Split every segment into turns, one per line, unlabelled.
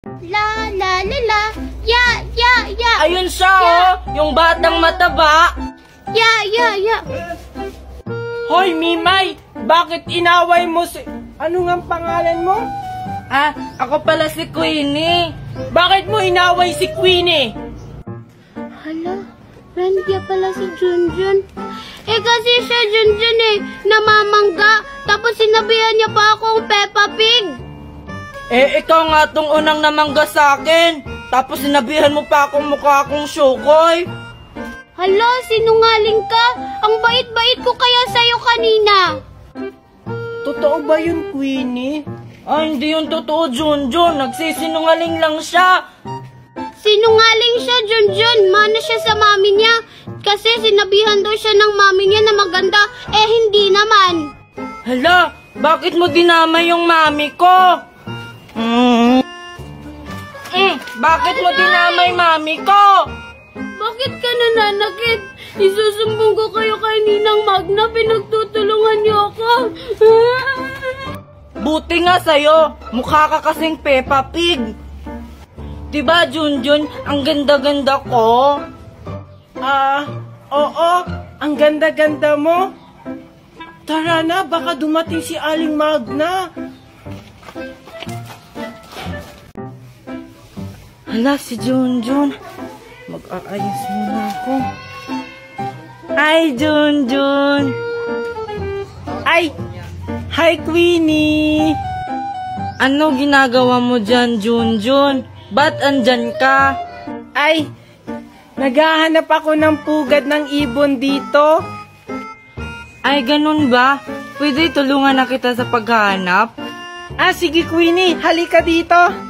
La la la la. Ya, ya, ya.
Ayun siya, yung batang mataba.
Ya, ya, ya.
Hoy, Mimay! Bakit inaway mo si... Ano nga pangalan mo?
Ako pala si Queenie.
Bakit mo inaway si Queenie?
Hala, friend niya pala si Junjun. Kasi siya Junjun namamangga. Tapos sinabihan niya pa akong Peppa Pig.
Ikaw nga tong unang namangga sa akin. Tapos sinabihan mo pa akong mukha akong Shukoy.
Hala, sinungaling ka. Ang bait-bait ko kaya sa'yo kanina.
Totoo ba yun, Queenie?
Hindi yun totoo, Junjun. Nagsisinungaling lang siya.
Sinungaling siya, Junjun. Mana siya sa mami niya. Kasi sinabihan daw siya ng mami niya na maganda. Hindi naman.
Hala, bakit mo dinamay yung mami ko? Bakit mo dinamay mami ko?
Bakit ka nananakit? Isusumbong ko kayo kay Ninang Magna. Pinagtutulungan niyo ako.
Buti nga sa'yo. Mukha ka kasing Peppa Pig. Diba, Junjun? Ang ganda-ganda ko.
Oo. Ang ganda-ganda mo. Tara na, baka dumating si Aling Magna.
Hala, si Junjun. Mag-aayos muna ako. Hi, Junjun.
Hi, Queenie.
Ano ginagawa mo dyan, Junjun? Ba't andyan ka?
Naghahanap ako ng pugad ng ibon dito.
Ganun ba? Pwede tulungan na kita sa paghahanap?
Sige, Queenie. Halika dito.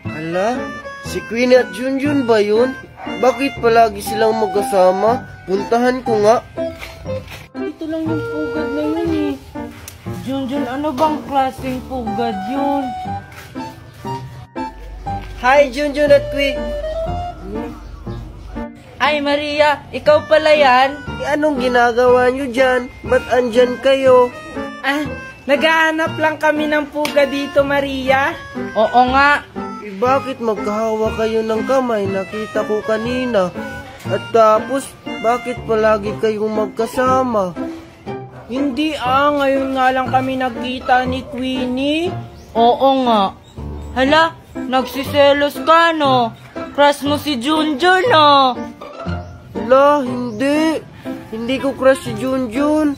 Hala, si Queenie at Junjun ba yun? Bakit palagi silang magkasama? Puntahan ko nga.
Ito lang yung pugad na yun
Junjun, ano bang klaseng pugad yun?
Hi, Junjun at Queenie.
Maria, ikaw pala yan?
Anong ginagawa nyo dyan? Ba't andyan kayo?
Naghahanap lang kami ng pugad dito, Maria.
Oo nga.
Bakit magkahawa kayo ng kamay? Nakita ko kanina. At tapos, bakit palagi kayong magkasama?
Hindi ngayon nga lang kami nagkita ni Queenie.
Oo nga. Hala, nagsiselos ka no? Crush mo si Junjun no?
Hala, hindi. Hindi ko crush si Junjun.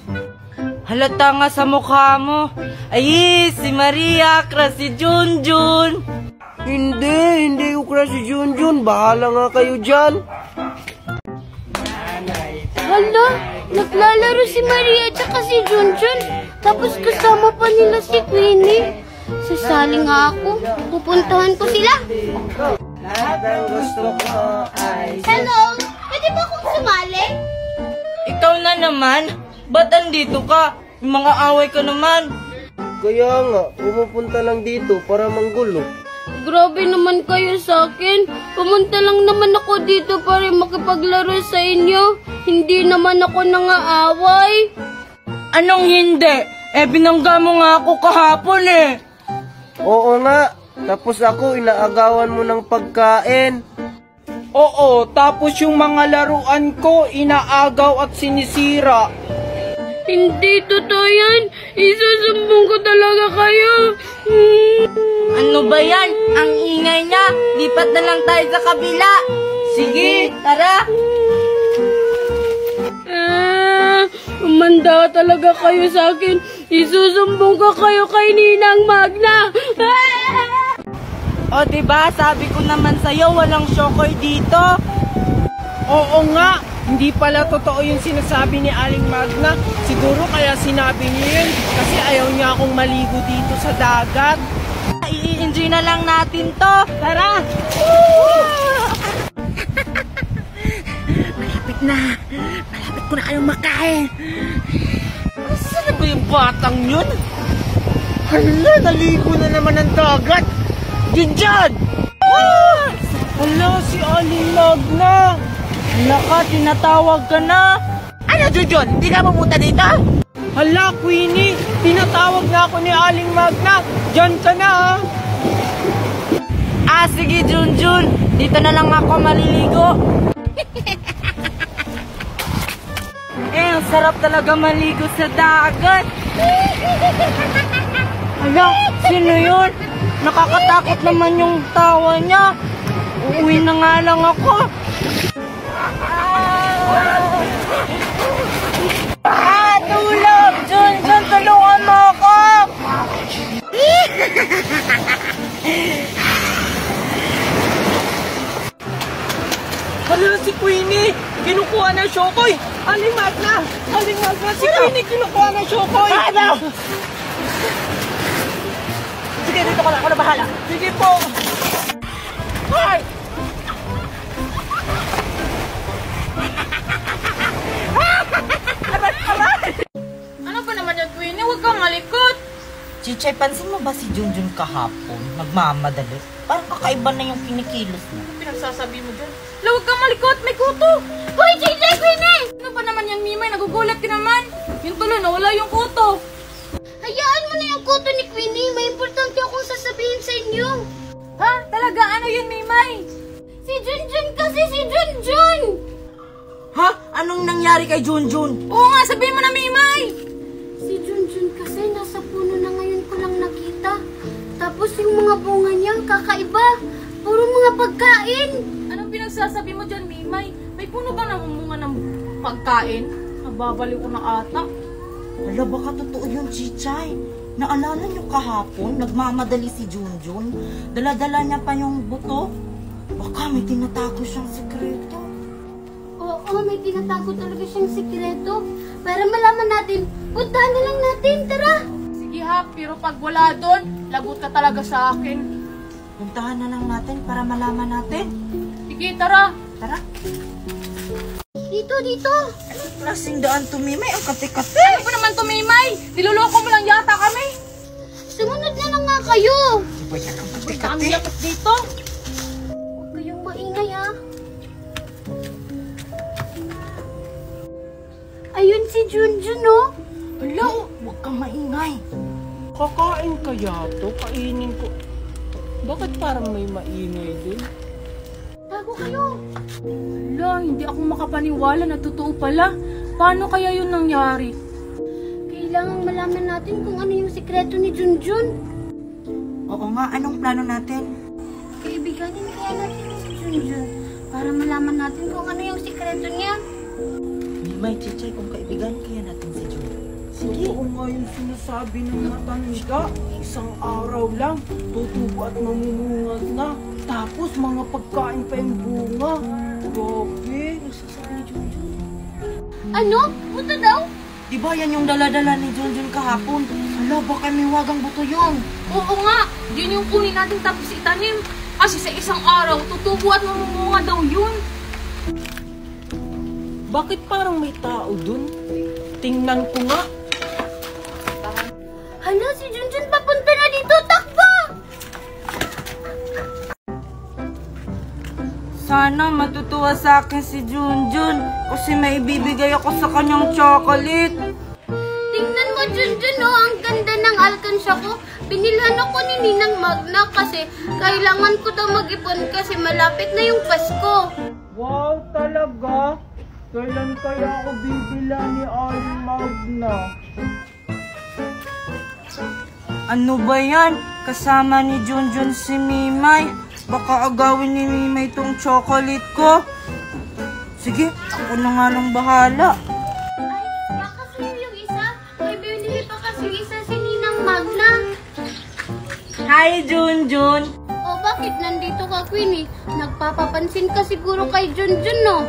Halata nga sa mukha mo. Si Maria, crush si Junjun.
Hindi ko crush si Junjun. Bahala nga kayo dyan.
Hala, naglalaro si Maria at si Junjun. Tapos kasama pa nila si Queenie. Sasali nga ako. Pupuntahan ko sila.
Lahat ng gusto ko ay...
Hello, pwede ba akong sumali?
Ikaw na naman? Ba't andito ka? Yung mga away ka naman.
Kaya nga, pumupunta lang dito para manggulo.
Grabe naman kayo sa akin. Pumunta lang naman ako dito para makipaglaro sa inyo. Hindi naman ako nangaaway.
Anong hindi? Binangga mo nga ako kahapon
Oo nga, tapos ako inaagawan mo ng pagkain.
Oo, tapos yung mga laruan ko, inaagaw at sinisira.
Hindi totoo yan. Isusumbong ko talaga kayo.
Ano ba yan? Ang ingay niya. Lipat na lang tayo sa kabila. Sige, tara.
Umanda talaga kayo sa akin. Isusumbong ko kayo kay Ninang Magna.
O diba, sabi ko naman sa'yo, walang Shukoy dito.
Oo nga, hindi pala totoo yung sinasabi ni Aling Magna. Siguro kaya sinabi niya yun kasi ayaw niya akong maligo dito sa dagat.
I-enjoy na lang natin to.
Tara!
Malapit ko na kayong makain. Saan na ba yung batang yun? Hala, naligo na naman ng dagat. Diyan!
Hala, si Aling Magna!
Hala ka, tinatawag ka na. Ano, Junjun? Hindi ka pumunta dito?
Hala, Queenie! Tinatawag na ako ni Aling Magna! Diyan ka na
sige Junjun. Dito na lang ako maliligo. Ang sarap talaga maligo sa dagat. Hala, sino yun? Nakakatakot naman yung tawa niya. Uuwi na nga lang ako. Tulog! Junjun, tulungan mo ako!
Hala, si Queenie! Kinukuha ng Shokoy! Aling Magna! Aling Magna! Si Queenie kinukuha ng Shokoy!
Ano? Sige, dito ka na. Ako na bahala.
Sige po!
Hoy!
Ano ba naman yan, Queenie? Huwag kang malikot.
Chichay, pansin mo ba si Junjun kahapon? Nagmamadali. Parang kakaiba na yung kinikilos mo.
Pinagsasabi mo dyan. La, huwag kang malikot. May kuto. Hoy, Chile, Queenie! Ano ba naman yan, Mimay? Nagugulat ka naman. Yung tuloy, nawala yung kuto.
Hayaan mo na yung kuto ni Queenie. May importante akong sasabihin sa inyo.
Ha? Talaga? Ano yun, Mimay?
Si Junjun kasi, si Junjun!
Ha? Anong nangyari kay Junjun?
Oo nga, sabihin mo na, Mimay!
Si Junjun kasi nasa puno na ngayon ko lang nakita. Tapos yung mga bunga niya, kakaiba. Puro mga pagkain.
Anong pinagsasabi mo dyan, Mimay? May puno bang namumunga ng pagkain? Nababaliw ko na ata.
Wala, baka totoo yun, Chichay. Naalala niyo kahapon, nagmamadali si Junjun. Dala-dala niya pa yung buto. Baka may tinatago siyang sekreto.
Oo, may tinatago talaga siyang sikreto. Para malaman natin, puntahan na lang natin, tara!
Sige ha, pero pag wala doon, lagot ka talaga sa akin.
Puntahan na lang natin para malaman natin.
Sige, tara!
Tara.
Dito, dito!
Anong klaseng daan to, Mimay? Ang kate-kate.
Ano ba naman to, Mimay? Niloloko mo lang yata kami.
Sumunod na lang nga kayo!
Di ba yan ang
Ang
kate-kate?
yapat dito.
Huwag kayong maingay, ha? Ayun si Junjun, oh!
Hala, huwag kang maingay.
Kakain kaya to? Kainin ko. Bakit parang may maingay din?
Tago kayo!
Hala, hindi ako makapaniwala na totoo pala. Paano kaya yun nangyari?
Kailangang malaman natin kung ano yung sikreto ni Junjun.
Oo nga, anong plano natin?
Kaibiganin kaya natin si Junjun para malaman natin kung ano yung sikreto niya.
Mimay, Chichay, kung kaibigan, kaya natin si Junjun.
Oo nga yung sinasabi ng matanda. Isang araw lang, tutubo at mamumungad na. Tapos mga pagkain pa yung bunga. Grabe, nagsasabi ni Junjun.
Ano? Buto daw?
Di ba yan yung dala-dala ni Junjun kahapon? Hala, baka may wagang buto yun.
Oo nga, yun yung kunin natin tapos itanim. Kasi sa isang araw, tutubo at mamumunga daw yun.
Bakit parang may tao dun? Tingnan ko nga.
Hala, si Junjun papunta na dito! Takbo!
Sana matutuwa sa akin si Junjun kasi may ibibigay ako sa kanyang chocolate.
Tingnan mo, Junjun, oh, ang ganda ng alkansya ko. Binilhan ako ni Ninang Magna kasi kailangan ko daw mag-ipon kasi malapit na yung Pasko.
Wow, talaga? Kailan kaya ako bibila ni Aling Magna?
Ano ba yan? Kasama ni Junjun si Mimay. Baka agawin ni Mimay tong chocolate ko. Sige, ako na nga lang bahala.
Ay, baka sa'yo yung isa. May binili pa kasi yung isa si Ninang Magna.
Hi, Junjun!
O bakit nandito ka, Queenie? Nagpapapansin ka siguro kay Junjun, no?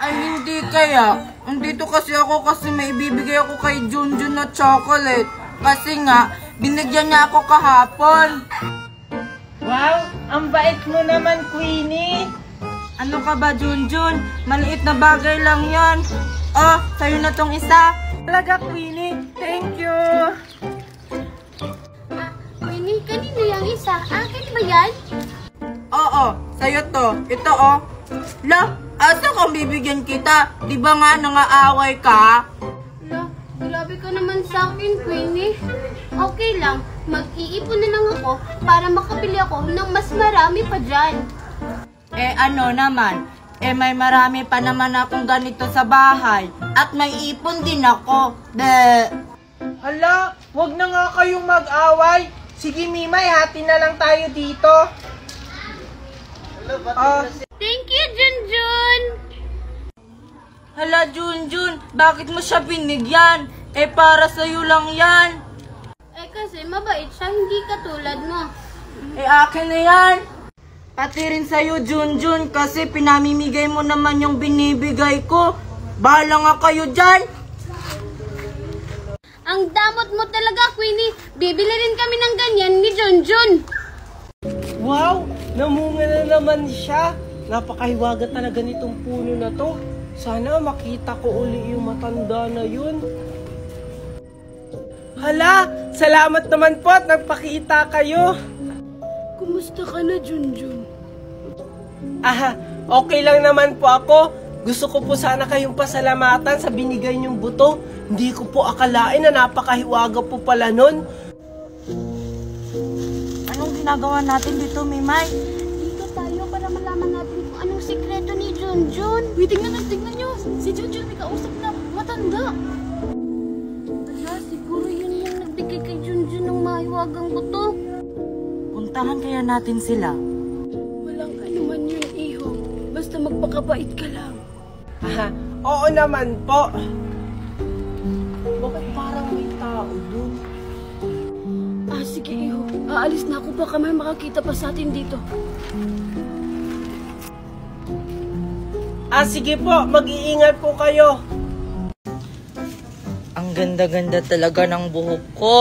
Ay, hindi kaya. Andito kasi ako kasi may ibibigay ako kay Junjun na chocolate. Kasi nga, binigyan niya ako kahapon.
Wow, ang bait mo naman, Queenie.
Ano ka ba, Junjun? Maliit na bagay lang yan. Oh, sa'yo na tong isa.
Talaga, Queenie. Thank you.
Queenie, kanino yung isa? Akin ba yan?
Oo, sa'yo to. Ito, oh. La, asa kung bibigyan kita? Di ba nga nangaaway ka?
Hala, grabe ka naman sa akin, Queenie. Okay lang, mag-iipon na lang ako para makabili ako ng mas marami pa dyan.
Ano naman? May marami pa naman akong ganito sa bahay. At may ipon din ako.
Hala, wag na nga kayong mag-away. Sige, Mimay, hati na lang tayo dito.
Thank you, Junjun!
Hala, Junjun, bakit mo siya binigyan? Para sa'yo lang yan.
Kasi mabait siya, hindi katulad mo.
Akin na yan. Pati rin sa'yo, Junjun, kasi pinamimigay mo naman yung binibigay ko. Bahala nga kayo dyan.
Ang damot mo talaga, Queenie. Bibili rin kami ng ganyan ni Junjun.
Wow, namunga na naman siya. Napakahiwaga talaga nitong puno na to. Sana makita ko uli yung matanda na yun. Hala, salamat naman po at nagpakita kayo.
Kumusta ka na, Junjun?
Okay lang naman po ako. Gusto ko po sana kayong pasalamatan sa binigay niyong buto. Hindi ko po akalain na napakahiwaga po pala nun.
Anong ginagawa natin dito, Mimay?
Dito tayo para malaman natin kung anong sikreto ni Junjun.
Tingnan nyo. Si Junjun may kausap na matanda.
Siguro yun yung nagbigay kay Junjun ng mahiwagang buto.
Puntahan kaya natin sila.
Walang anuman yun, Iho. Basta magpakabait ka lang.
Oo naman po. Bakit parang may tao dun?
Sige, Iho. Aalis na ako. Baka may makakita pa sa atin dito.
Sige po. Mag-iingat po kayo.
Ang ganda-ganda talaga ng buhok ko.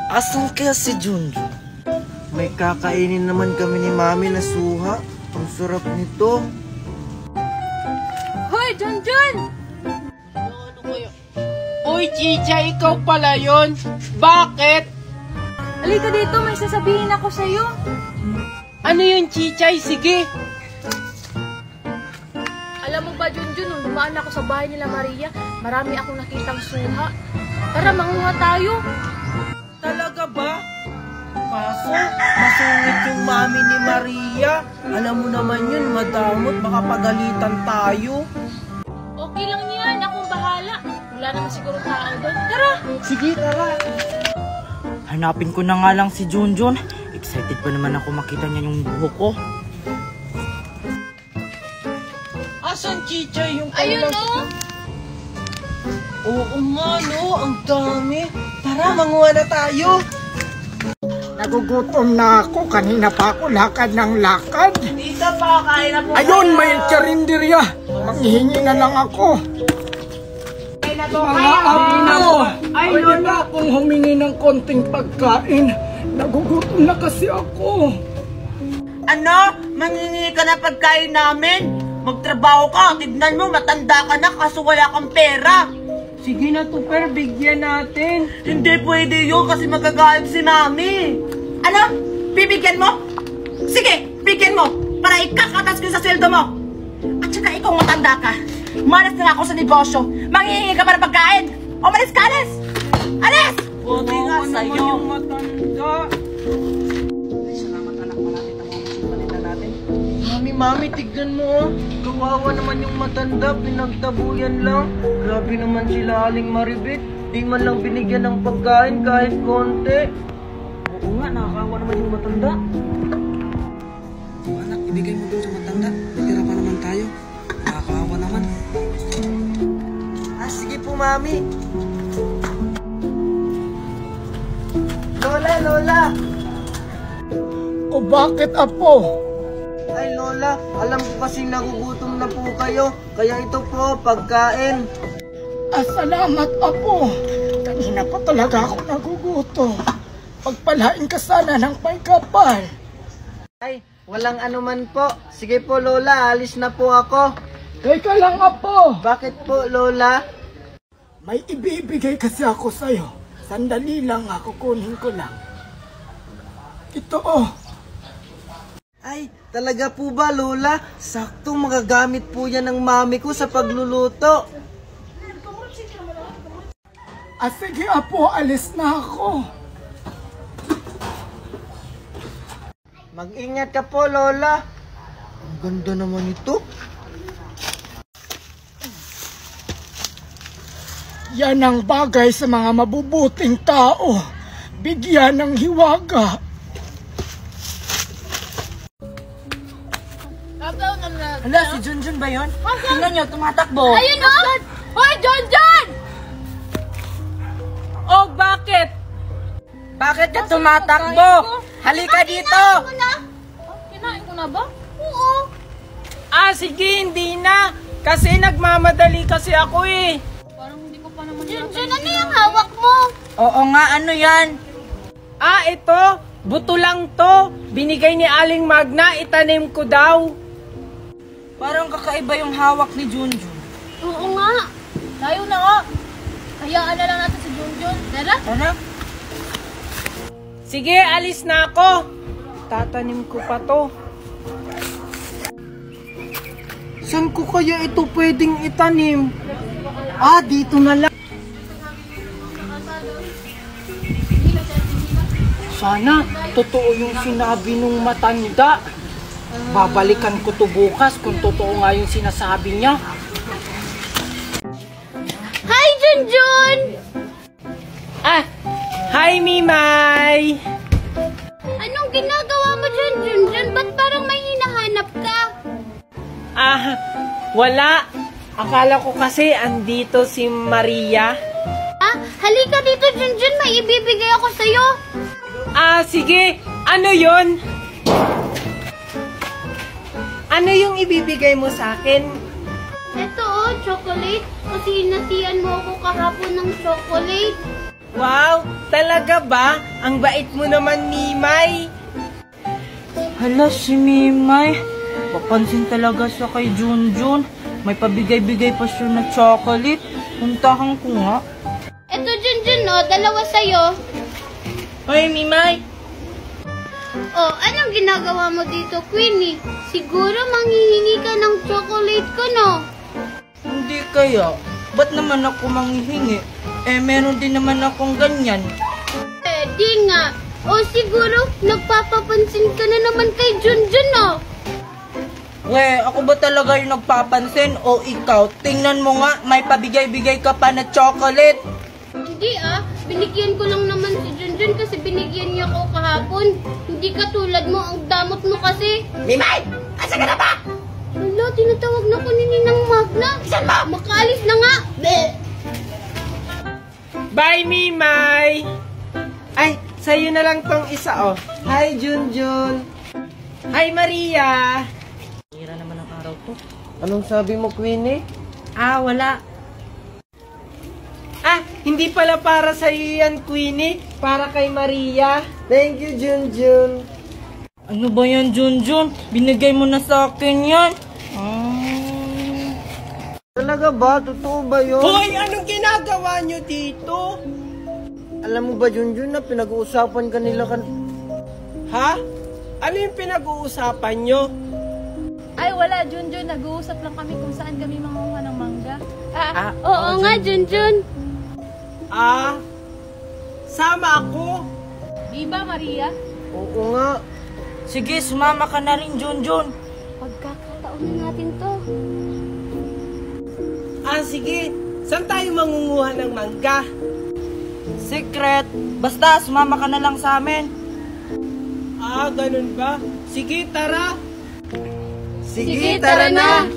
Asan kaya si Junjun?
May kakainin naman kami ni Mami na suha. Ang sarap nito.
Hoy, Junjun!
Uy, Chicha, ikaw pala yun. Bakit?
Halika dito, may sasabihin ako sa'yo.
Ano yun, Chichay? Sige.
Alam mo ba, Junjun, nung dumaan ako sa bahay nila Maria, marami akong nakitang suha. Tara, manguha tayo.
Talaga ba? Kaso, masungit yung mami ni Maria. Alam mo naman yun, madamot, baka pagalitan tayo.
Okay lang yan, akong bahala. Wala naman siguro tao doon. Tara!
Sige, tara.
Hanapin ko na nga lang si Junjun. Excited pa naman ako makita niya yung buhok ko.
Asan, Chichay, yung
Ayun,
kanilang... Oo nga, no? Ang dami. Tara, manguha na tayo.
Nagugutom na ako. Kanina pa ako lakad ng lakad.
Dito pa, kain na po.
Ayun, may charinderya. Manghihingi na lang ako. Mga abi na mo. Pwede ba akong humingi ng konting pagkain? Nagugutom na kasi ako.
Ano? Mangingi ka na pagkain namin? Magtrabaho ka. Tignan mo, matanda ka na kaso wala kang pera.
Sige na, Tuper, bigyan natin.
Hindi pwede yun kasi magagalit si Mami. Ano? Bibigyan mo? Sige, bigyan mo para ikakatas ko sa sweldo mo. At saka ikaw matanda ka. Malas na ako sa negosyo. Manghihingi ka para pagkain. Umalis ka, alis! Alis! Buti nga sa'yo.
Yung matanda. Mami, tignan mo. Kawawa naman yung matanda. Pinagtabuyan lang. Grabe naman sila Aling Maribit. Di man lang binigyan ng pagkain kahit konti.
Oo nga, nakakawa naman yung matanda. Anak, ibigay mo dun sa matanda. Natira pa naman tayo. Nakakawa naman.
Sige po, Mami. Lola!
O bakit, Apo?
Ay, Lola, alam ko kasi nagugutom na po kayo. Kaya ito po, pagkain.
Salamat, Apo. Kanina pa talaga ako nagugutom. Pagpalain ka sana ng may kapal.
Ay, walang anuman po. Sige po, Lola, alis na po ako.
Teka lang, Apo.
Bakit po, Lola?
May ibibigay kasi ako sa'yo. Sandali lang, kukunin ko lang. Ito, oh.
Ay, talaga po ba, Lola? Saktong magagamit po yan ng mami ko sa pagluluto.
Sige apo, alis na ako.
Mag-ingat ka po, Lola. Ang ganda naman ito.
Yan ang bagay sa mga mabubuting tao. Bigyan ng hiwaga.
Hala, si Junjun ba yun? Tingnan nyo, tumatakbo.
Ayun o! Hoy, Junjun!
Oh, bakit? Bakit ka tumatakbo? Halika dito!
Kinain ko na ba? Oo.
Sige, hindi na. Kasi nagmamadali kasi ako eh.
Parang hindi ko pa naman Junjun, ano yung hawak mo?
Oo nga, ano yan?
Ito. Buto lang to. Binigay ni Aling Magna, itanim ko daw.
Parang kakaiba yung hawak ni Junjun.
Oo nga. Tayo na nga. Hayaan na lang natin si Junjun. Tara.
Tara.
Sige, alis na ako. Tatanim ko pa to.
Saan ko kaya ito pwedeng itanim? Dito na lang. Sana, totoo yung sinabi nung matanda. Babalikan ko to bukas kung totoo nga yung sinasabi niya.
Hi, Junjun!
Hi, Mimay!
Anong ginagawa mo dyan, Junjun? Ba't parang may hinahanap ka?
Wala. Akala ko kasi andito si Maria.
Halika dito, Junjun. May ibibigay ako sa'yo.
Sige. Ano yon? Ano yung ibibigay mo sa akin?
Ito chocolate. Kasi inasiyan mo ako kahapon ng chocolate.
Wow, talaga ba? Ang bait mo naman, Mimay.
Hala, si Mimay. Papansin talaga siya kay Junjun. May pabigay-bigay pa siya na chocolate. Puntahan ko nga.
Ito, Junjun, dalawa sa'yo.
Hoy, Mimay.
Anong ginagawa mo dito, Queenie? Siguro manghihingi ka ng chocolate ko, no?
Hindi kaya. Ba't naman ako manghihingi? Meron din naman akong ganyan.
Di nga. Siguro nagpapapansin ka na naman kay Junjun, no?
Ako ba talaga yung nagpapansin o ikaw? Tingnan mo nga, may pabigay-bigay ka pa na chocolate.
Hindi binigyan ko lang naman si Junjun kasi binigyan niya ako kahapon. Hindi katulad mo, ang damot mo kasi.
Mimay! Asa ka na ba?
Wala, tinatawag na ko ni Ninang Magna.
Saan ba?
Makaalis na nga.
Bye, Mimay! Sa'yo na lang tong isa,
Hi, Junjun.
Hi, Maria!
Hira naman ang araw to.
Anong sabi mo, Queenie?
Wala.
Hindi pala para sa'yo yan, Queenie. Para kay Maria.
Thank you, Junjun.
Ano ba yan, Junjun? Binigay mo na sa akin yan.
Talaga ba? Totoo ba yun?
Hoy, anong ginagawa nyo dito?
Alam mo ba, Junjun, na pinag-uusapan ka nila
Ha? Ano yung pinag-uusapan nyo?
Wala, Junjun. Nag-uusap lang kami kung saan kami mangunguha ng mangga.
Oo nga, Junjun.
Sama ako.
Di ba, Maria?
Oo nga.
Sige, sumama ka na rin, Junjun.
Pagkakataon na natin to.
Sige. Saan tayo mangunguha ng mangga?
Secret. Basta, sumama ka na lang sa amin.
Ganun ba? Sige, tara.
Sige, tara na.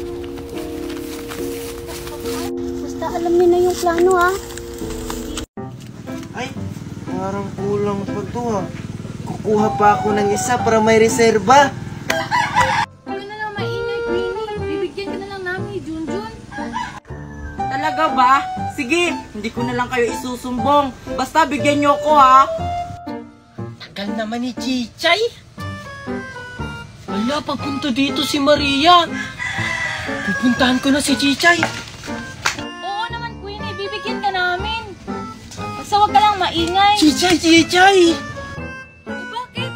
Basta alam niyo na yung plano,
Parang kulang pa to, Kukuha pa ako ng isa para may reserba.
Ano na lang maingay, Queenie? Bibigyan ka na lang namin ni Junjun.
Talaga ba? Sige, hindi ko na lang kayo isusumbong. Basta bigyan niyo ako,
Tagal naman ni Chichay. Wala, papunta dito si Maria. Pupuntahan ko na si Chichay.
Oo naman, Queenie. Bibigyan ka namin. Basta huwag ka lang maingay.
Chichay!
Bakit?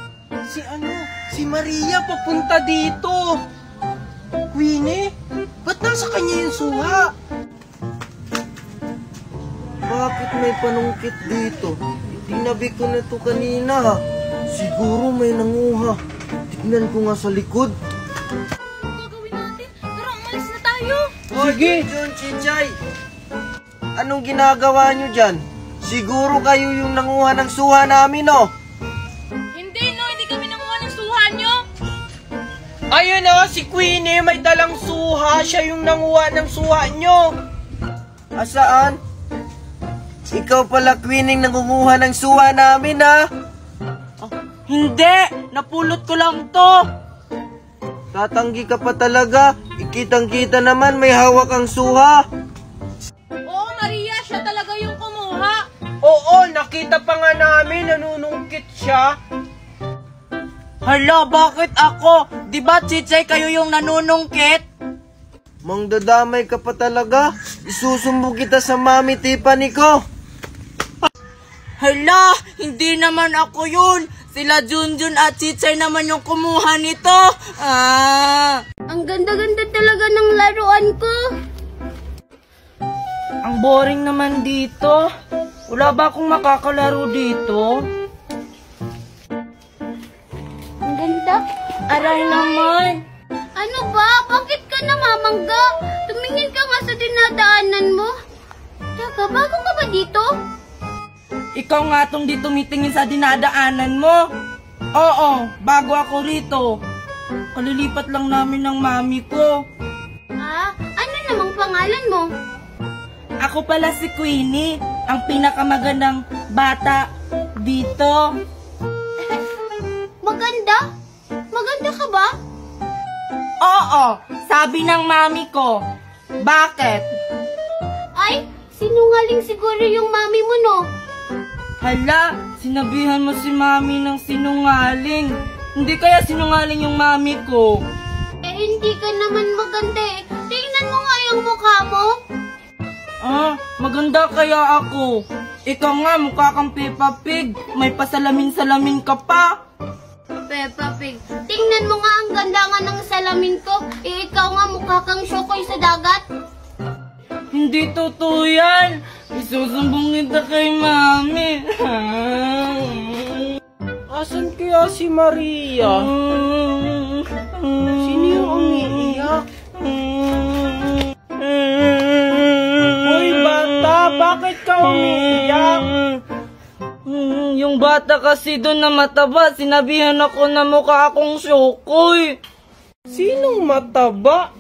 Si Maria papunta dito. Queenie, ba't nasa kanya yung suha?
Bakit may panungkit dito? Itinabi ko na to kanina. Siguro may nanguha. Tignan ko nga sa likod.
Ano gagawin natin? Tara, umalis na tayo.
Sige! John, Chichay! Anong ginagawa nyo dyan? Siguro kayo yung nanguha ng suha namin, oh!
Hindi, no. Hindi kami nanguha ng suha nyo.
Ayun si Queenie, may dalang suha. Siya yung nanguha ng suha nyo.
Asaan? Ikaw pala, Queenie, nangunguha ng suha namin, ha?
Hindi! Napulot ko lang to.
Tatanggi ka pa talaga. Ikitang-kita naman may hawak ang suha.
Oo, Maria. Siya talaga yung kumuha.
Oo, nakita pa nga namin, nanunungkit siya. Hala, bakit ako? Di ba, Chichay, kayo yung nanunungkit?
Mangdadamay ka pa talaga. Isusumbong kita sa Mami Tiffany ko.
Hala, hindi naman ako yun. Sila Junjun at Chichay naman yung kumuha nito.
Ang ganda-ganda talaga ng laruan ko.
Ang boring naman dito. Wala ba akong makakalaro dito?
Ang ganda.
Aray naman.
Ano ba? Bakit ka namamangga? Tumingin ka nga sa dinadaanan mo. Teka, bago ka ba dito?
Ikaw nga tong di tumitingin sa dinadaanan mo. Oo, bago ako rito. Kalilipat lang namin ng mami ko.
Ano namang pangalan mo?
Ako pala si Queenie, ang pinakamagandang bata dito.
Maganda? Maganda ka ba?
Oo, sabi ng mami ko. Bakit?
Ay, sinungaling siguro yung mami mo, no?
Hala, sinabihan mo si mami ng sinungaling. Hindi kaya sinungaling yung mami ko.
Hindi ka naman maganda eh. Tingnan mo nga yung mukha mo.
Maganda kaya ako. Ikaw nga, mukha kang Peppa Pig. May pasalamin-salamin ka pa.
Peppa Pig, tingnan mo nga ang ganda nga ng salamin ko. Ikaw nga mukha kang Shokoy sa dagat.
Hindi totoo yan. Isusumbong kita kay mami.
Asan kaya si Maria? Sino yung umiiyak? Hoy bata, bakit ka umiiyak?
Yung bata kasi doon na mataba, sinabihan ako na mukha akong Shokoy.
Sinong mataba?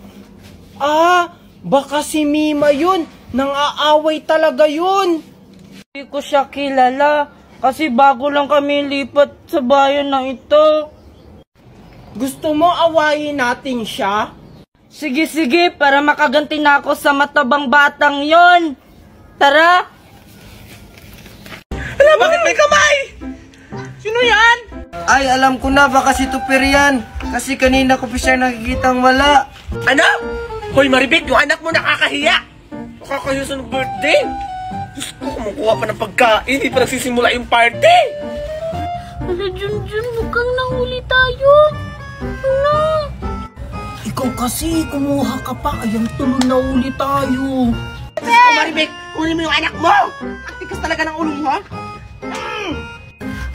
Baka si Mima yun. Nang aaway talaga yun.
Hindi ko siya kilala kasi bago lang kami lipat sa bayan na ito.
Gusto mo awayin natin siya?
Sige, para makaganti na ako sa matabang batang yon. Tara! Hala, bakit may kamay? Sino yan?
Ay, alam ko na, baka si Tupir yan. Kasi kanina ko pa siya nakikitang wala.
Ano? Hoy Maribek, yung anak mo nakakahiya. Nakakahiya sa birthday. Diyos ko, kumukuha pa ng pagkain. Hindi pa nagsisimula yung party.
Hala, Junjun, mukhang nahuli tayo. Ano?
Ikaw kasi, kumuha ka pa. Ayang tuloy na uli tayo.
Oh, Maribek, kunin mo yung anak mo! Ang tigas talaga ng ulo mo, ha?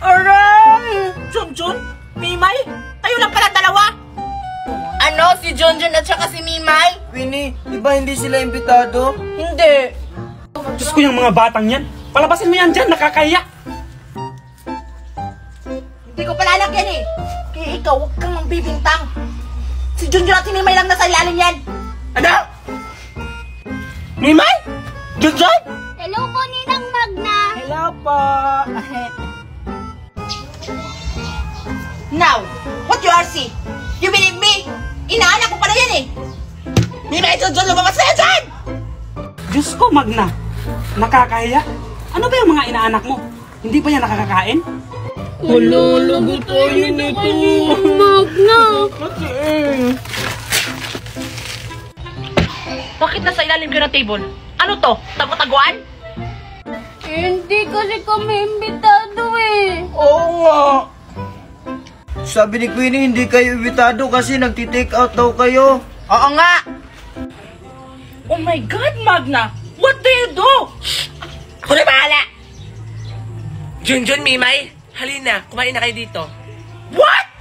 Aray! Junjun, Mimay, kayo lang pala dalawa. Ano? Si Junjun at saka si Mimay?
Queenie, di ba hindi sila imbitado?
Hindi.
Diyos ko, yung mga batang yan. Palabasin mo yan dyan, nakakaya.
Hindi ko pala anak yan eh. Kaya ikaw, huwag kang mambibintang. Si Junjun at si Mimay lang nasa ilalim yan.
Ano? Mimay? Junjun?
Hello po, Ninang Magna.
Hello po.
Now, what you are see? You believe me? Inaanak ko pala yan eh. Mimay, Junjun, lumabas na yan dyan!
Diyos ko, Magna. Nakakaya. Ano ba yung mga inaanak mo? Hindi ba yan nakakakain?
Malalago tayo nito.
Magna.
Bakit nasa ilalim ka ng table? Ano to? Tago-taguan?
Hindi kasi kami imbitado eh.
Oo nga.
Sabi ni Queenie, hindi kayo imbitado kasi nagti-take out daw kayo.
Oo nga.
Oh my God, Magna! What do you do? Ako na bahala! Junjun, Mimay, halina, kumain na kayo dito. What?